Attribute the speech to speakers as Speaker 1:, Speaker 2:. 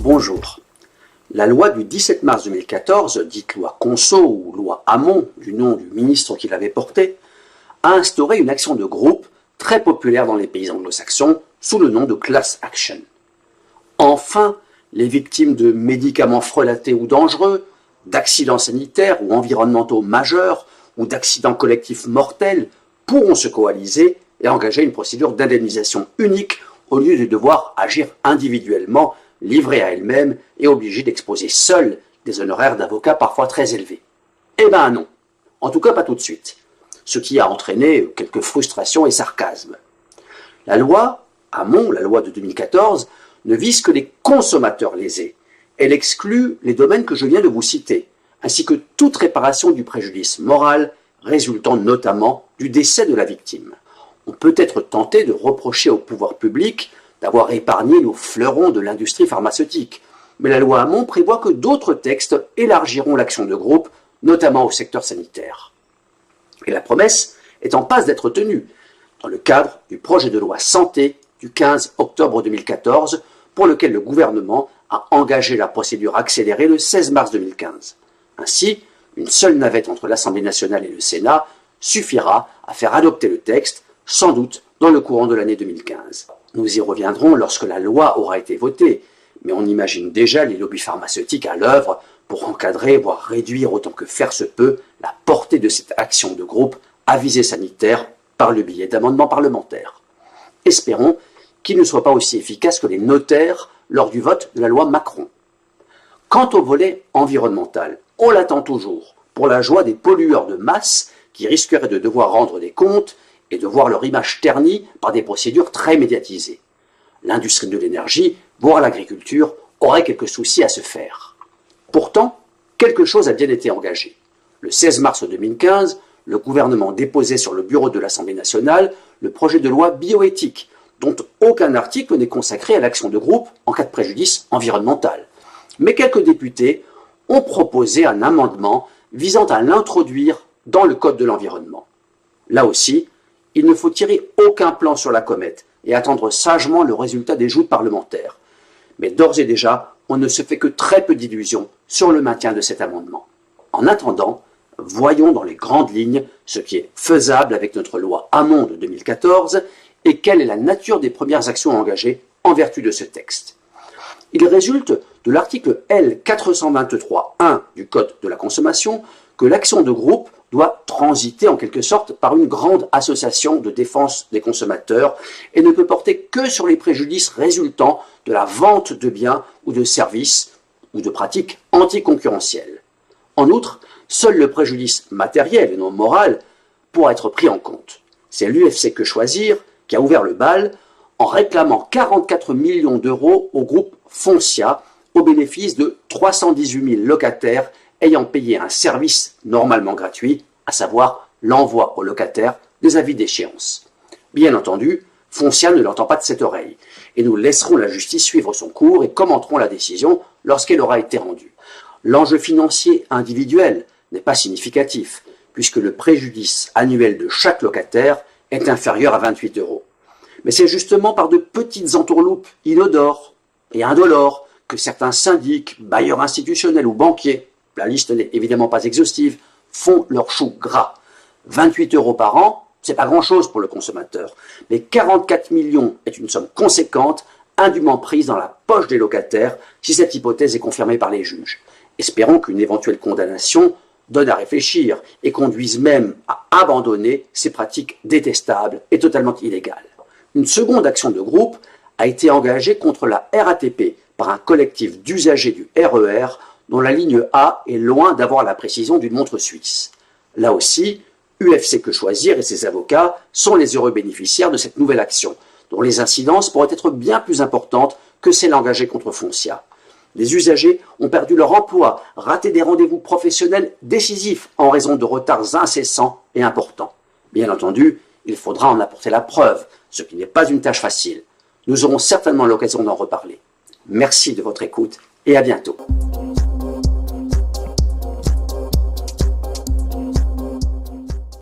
Speaker 1: Bonjour. La loi du 17 mars 2014, dite loi Conso ou loi Hamon, du nom du ministre qui l'avait portée, a instauré une action de groupe très populaire dans les pays anglo-saxons sous le nom de class action. Enfin, les victimes de médicaments frelatés ou dangereux, d'accidents sanitaires ou environnementaux majeurs ou d'accidents collectifs mortels pourront se coaliser et engager une procédure d'indemnisation unique au lieu de devoir agir individuellement, livrées à elles-mêmes et obligées d'exposer seules des honoraires d'avocats parfois très élevés. Eh ben non, en tout cas pas tout de suite, ce qui a entraîné quelques frustrations et sarcasmes. La loi Hamon, la loi de 2014, ne vise que les consommateurs lésés. Elle exclut les domaines que je viens de vous citer, ainsi que toute réparation du préjudice moral résultant notamment du décès de la victime. On peut être tenté de reprocher au pouvoir public d'avoir épargné nos fleurons de l'industrie pharmaceutique, mais la loi Hamon prévoit que d'autres textes élargiront l'action de groupe, notamment au secteur sanitaire. Et la promesse est en passe d'être tenue, dans le cadre du projet de loi Santé du 15 octobre 2014, pour lequel le gouvernement a engagé la procédure accélérée le 16 mars 2015. Ainsi, une seule navette entre l'Assemblée nationale et le Sénat suffira à faire adopter le texte, sans doute dans le courant de l'année 2015. Nous y reviendrons lorsque la loi aura été votée, mais on imagine déjà les lobbies pharmaceutiques à l'œuvre pour encadrer, voire réduire autant que faire se peut, la portée de cette action de groupe à visée sanitaire par le biais d'amendements parlementaires. Espérons qu'il ne soit pas aussi efficace que les notaires lors du vote de la loi Macron. Quant au volet environnemental, on l'attend toujours, pour la joie des pollueurs de masse qui risqueraient de devoir rendre des comptes et de voir leur image ternie par des procédures très médiatisées. L'industrie de l'énergie, voire l'agriculture, aurait quelques soucis à se faire. Pourtant, quelque chose a bien été engagé. Le 16 mars 2015, le gouvernement déposait sur le bureau de l'Assemblée nationale le projet de loi bioéthique, dont aucun article n'est consacré à l'action de groupe en cas de préjudice environnemental. Mais quelques députés ont proposé un amendement visant à l'introduire dans le Code de l'environnement. Là aussi, il ne faut tirer aucun plan sur la comète et attendre sagement le résultat des joutes parlementaires. Mais d'ores et déjà, on ne se fait que très peu d'illusions sur le maintien de cet amendement. En attendant, voyons dans les grandes lignes ce qui est faisable avec notre loi Hamon de 2014 et quelle est la nature des premières actions engagées en vertu de ce texte. Il résulte de l'article L. 423.1 du Code de la consommation que l'action de groupe doit transiter en quelque sorte par une grande association de défense des consommateurs et ne peut porter que sur les préjudices résultant de la vente de biens ou de services ou de pratiques anticoncurrentielles. En outre, seul le préjudice matériel et non moral pourra être pris en compte. C'est l'UFC Que Choisir qui a ouvert le bal en réclamant 44 millions d'euros au groupe Foncia au bénéfice de 318 000 locataires ayant payé un service normalement gratuit, à savoir l'envoi aux locataires des avis d'échéance. Bien entendu, Foncia ne l'entend pas de cette oreille, et nous laisserons la justice suivre son cours et commenterons la décision lorsqu'elle aura été rendue. L'enjeu financier individuel n'est pas significatif, puisque le préjudice annuel de chaque locataire est inférieur à 28 euros. Mais c'est justement par de petites entourloupes inodores et indolores que certains syndics, bailleurs institutionnels ou banquiers, la liste n'est évidemment pas exhaustive, font leur chou gras. 28 euros par an, c'est pas grand-chose pour le consommateur, mais 44 millions est une somme conséquente, indûment prise dans la poche des locataires, si cette hypothèse est confirmée par les juges. Espérons qu'une éventuelle condamnation donne à réfléchir et conduise même à abandonner ces pratiques détestables et totalement illégales. Une seconde action de groupe a été engagée contre la RATP par un collectif d'usagers du RER dont la ligne A est loin d'avoir la précision d'une montre suisse. Là aussi, UFC Que Choisir et ses avocats sont les heureux bénéficiaires de cette nouvelle action, dont les incidences pourraient être bien plus importantes que celles engagées contre Foncia. Les usagers ont perdu leur emploi, raté des rendez-vous professionnels décisifs en raison de retards incessants et importants. Bien entendu, il faudra en apporter la preuve, ce qui n'est pas une tâche facile. Nous aurons certainement l'occasion d'en reparler. Merci de votre écoute et à bientôt.